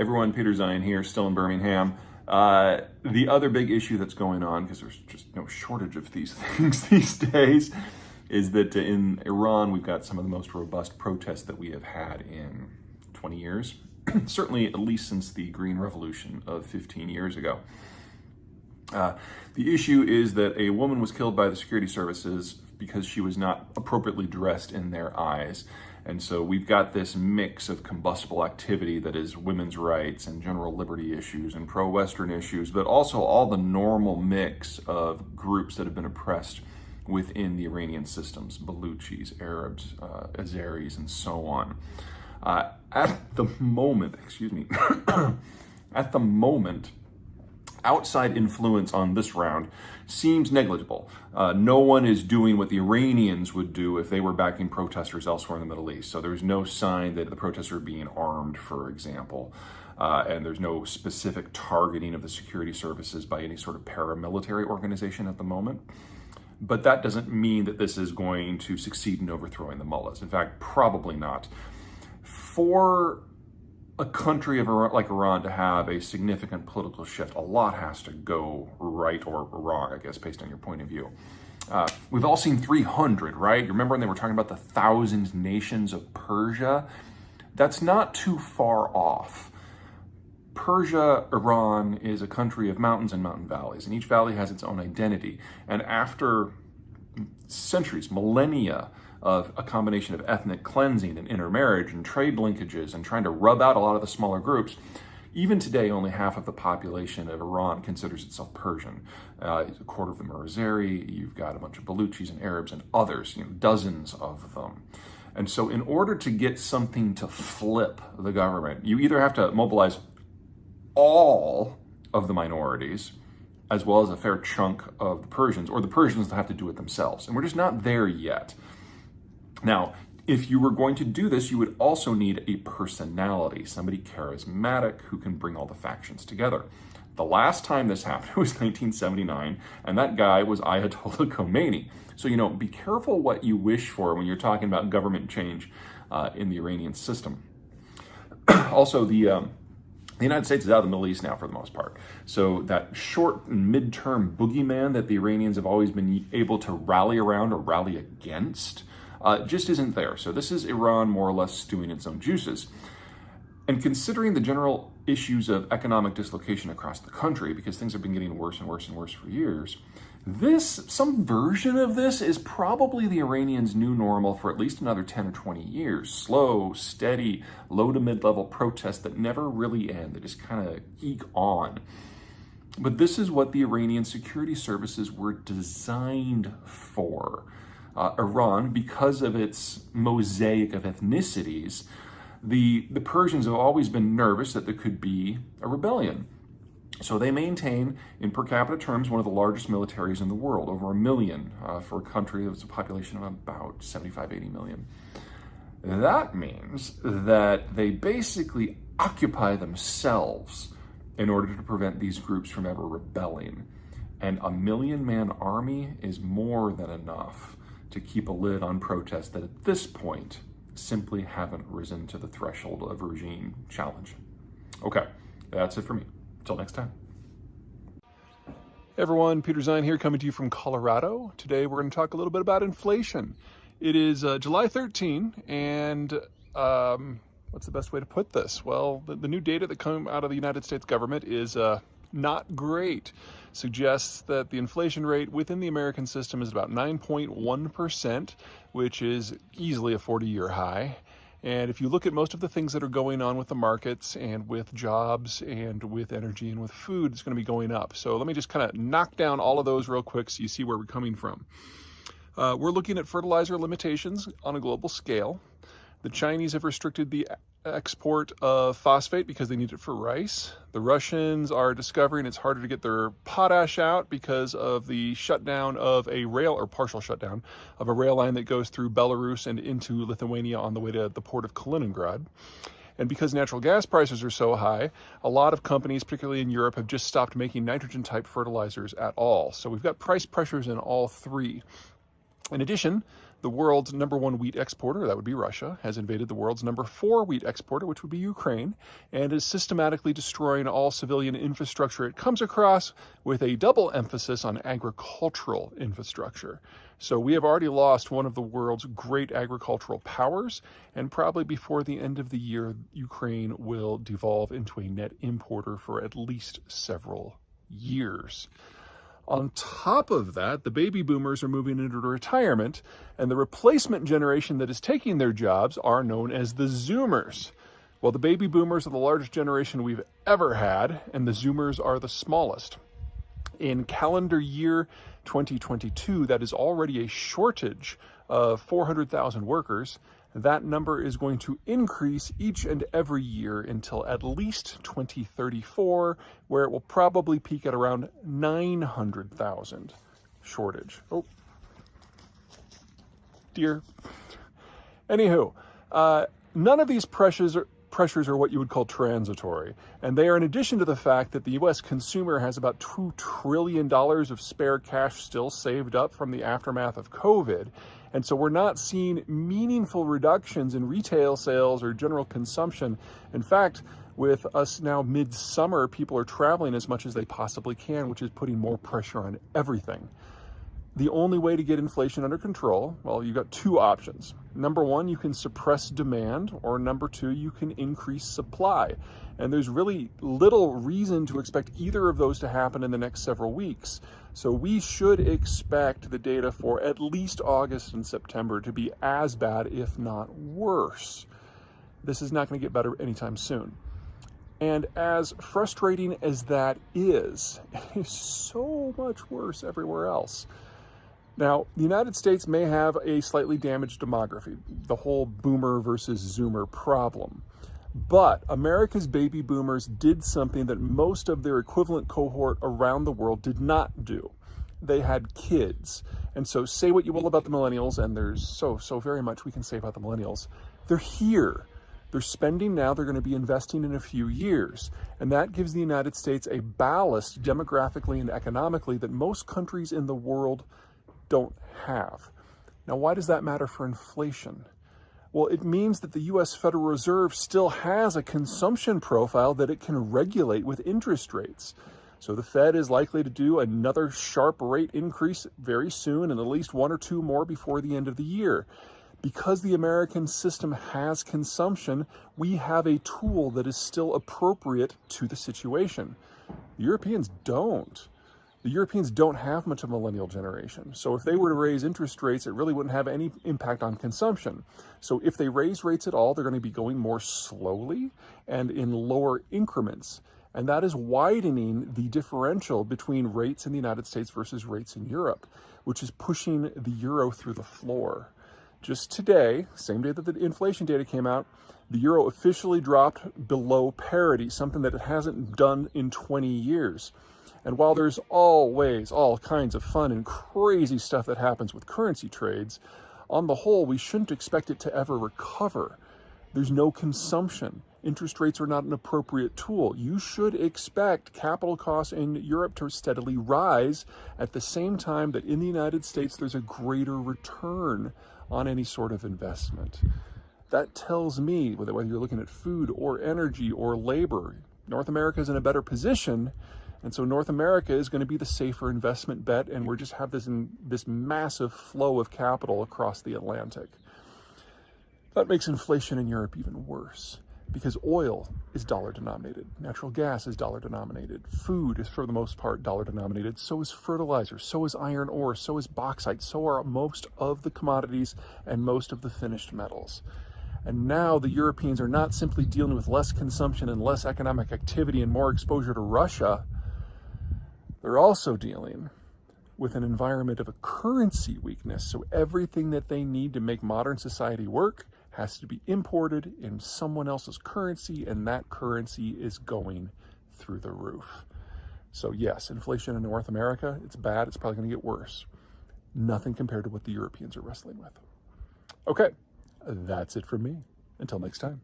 Everyone, Peter Zeihan here, still in Birmingham. The other big issue that's going on, because there's just no shortage of these things these days, is that in Iran, we've got some of the most robust protests that we have had in 20 years. Certainly at least since the Green Revolution of 15 years ago. The issue is that a woman was killed by the security services because she was not appropriately dressed in their eyes. And so we've got this mix of combustible activity that is women's rights and general liberty issues and pro-Western issues, but also all the normal mix of groups that have been oppressed within the Iranian systems, Baluchis, Arabs, Azeris, and so on. At the moment, outside influence on this round seems negligible. No one is doing what the Iranians would do if they were backing protesters elsewhere in the Middle East. So there's no sign that the protesters are being armed, for example. And there's no specific targeting of the security services by any sort of paramilitary organization at the moment. But that doesn't mean that this is going to succeed in overthrowing the mullahs. In fact, probably not. For a country like Iran to have a significant political shift, a lot has to go right or wrong, I guess, based on your point of view. We've all seen 300, right? You remember when they were talking about the 1,000 nations of Persia? That's not too far off. Persia, Iran, is a country of mountains and mountain valleys, and each valley has its own identity. And after centuries, millennia, of a combination of ethnic cleansing and intermarriage and trade linkages and trying to rub out a lot of the smaller groups, even today only half of the population of Iran considers itself Persian. A quarter of them are Azeri, you've got a bunch of Baluchis and Arabs and others, dozens of them. And so in order to get something to flip the government, you either have to mobilize all of the minorities, as well as a fair chunk of the Persians, or the Persians have to do it themselves. And we're just not there yet. Now, if you were going to do this, you would also need a personality, somebody charismatic who can bring all the factions together. The last time this happened was 1979, and that guy was Ayatollah Khomeini. So, be careful what you wish for when you're talking about government change in the Iranian system. Also, the United States is out of the Middle East now for the most part. So that short and midterm boogeyman that the Iranians have always been able to rally around or rally against just isn't there. So this is Iran more or less stewing its own juices. And considering the general issues of economic dislocation across the country, because things have been getting worse and worse and worse for years, some version of this is probably the Iranians' new normal for at least another 10 or 20 years. Slow, steady, low to mid-level protests that never really end. They just kind of eke on. But this is what the Iranian security services were designed for. Iran, because of its mosaic of ethnicities, the Persians have always been nervous that there could be a rebellion. So they maintain, in per capita terms, one of the largest militaries in the world, over 1 million for a country that's a population of about 75, 80 million. That means that they basically occupy themselves in order to prevent these groups from ever rebelling. And a 1 million-man army is more than enough to keep a lid on protests that at this point simply haven't risen to the threshold of regime challenge. Okay, that's it for me. Until next time. Hey everyone, Peter Zeihan here, coming to you from Colorado. Today we're going to talk a little bit about inflation. It is July 13, and what's the best way to put this? Well, the new data that come out of the United States government is not great. Suggests that the inflation rate within the American system is about 9.1%, which is easily a 40-year high. And if you look at most of the things that are going on with the markets and with jobs and with energy and with food, it's going to be going up. So let me just kind of knock down all of those real quick so you see where we're coming from. We're looking at fertilizer limitations on a global scale. The Chinese have restricted the export of phosphate because they need it for rice. The Russians are discovering it's harder to get their potash out because of the shutdown of a rail, or partial shutdown, of a rail line that goes through Belarus and into Lithuania on the way to the port of Kaliningrad. And because natural gas prices are so high, a lot of companies, particularly in Europe, have just stopped making nitrogen-type fertilizers at all. So we've got price pressures in all three. In addition, The world's number 1 wheat exporter, that would be Russia, has invaded the world's number 4 wheat exporter, which would be Ukraine, and is systematically destroying all civilian infrastructure it comes across, with a double emphasis on agricultural infrastructure. So we have already lost one of the world's great agricultural powers, and probably before the end of the year, Ukraine will devolve into a net importer for at least several years. On top of that, the baby boomers are moving into retirement, and the replacement generation that is taking their jobs are known as the Zoomers. Well, the baby boomers are the largest generation we've ever had, and the Zoomers are the smallest. In calendar year 2022, that is already a shortage of 400,000 workers. That number is going to increase each and every year until at least 2034, where it will probably peak at around 900,000 shortage. Oh, dear. Anywho, none of these pressures are what you would call transitory, and they are in addition to the fact that the U.S. consumer has about $2 trillion of spare cash still saved up from the aftermath of COVID, and so we're not seeing meaningful reductions in retail sales or general consumption. In fact, with us now midsummer, people are traveling as much as they possibly can, which is putting more pressure on everything. The only way to get inflation under control, well, you've got 2 options. Number 1, you can suppress demand, or number 2, you can increase supply. And there's really little reason to expect either of those to happen in the next several weeks. So we should expect the data for at least August and September to be as bad, if not worse. This is not going to get better anytime soon. And as frustrating as that is, it is so much worse everywhere else. Now, the United States may have a slightly damaged demography, the whole boomer versus zoomer problem. But America's baby boomers did something that most of their equivalent cohort around the world did not do. They had kids. And so say what you will about the millennials, and there's so very much we can say about the millennials. They're here. They're spending now, they're going to be investing in a few years. And that gives the United States a ballast demographically and economically that most countries in the world don't have. Now, why does that matter for inflation? Well, it means that the U.S. Federal Reserve still has a consumption profile that it can regulate with interest rates. So the Fed is likely to do another sharp rate increase very soon, and at least 1 or 2 more before the end of the year. Because the American system has consumption, we have a tool that is still appropriate to the situation. The Europeans don't. The Europeans don't have much of a millennial generation. So if they were to raise interest rates, it really wouldn't have any impact on consumption. So if they raise rates at all, they're going to be going more slowly and in lower increments. And that is widening the differential between rates in the United States versus rates in Europe, which is pushing the euro through the floor. Just today, same day that the inflation data came out, the euro officially dropped below parity, something that it hasn't done in 20 years. And while there's always all kinds of fun and crazy stuff that happens with currency trades, on the whole, we shouldn't expect it to ever recover. There's no consumption. Interest rates are not an appropriate tool. You should expect capital costs in Europe to steadily rise at the same time that in the United States, there's a greater return on any sort of investment. That tells me, whether you're looking at food or energy or labor, North America is in a better position. And so North America is going to be the safer investment bet, and we just have this massive flow of capital across the Atlantic. That makes inflation in Europe even worse, because oil is dollar denominated, natural gas is dollar denominated, food is for the most part dollar denominated, so is fertilizer, so is iron ore, so is bauxite, so are most of the commodities and most of the finished metals. And now the Europeans are not simply dealing with less consumption and less economic activity and more exposure to Russia. They're also dealing with an environment of a currency weakness. So everything that they need to make modern society work has to be imported in someone else's currency, and that currency is going through the roof. So yes, inflation in North America, it's bad. It's probably going to get worse. Nothing compared to what the Europeans are wrestling with. Okay, that's it for me. Until next time.